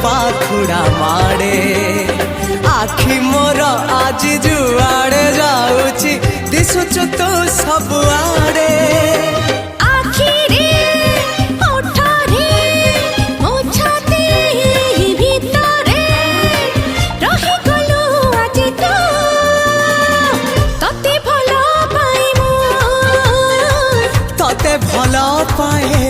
पाखुड़ा माड़े आखि मोर आज जुआड़े जाऊची दिशुचु तू सबुआड़े भल पाए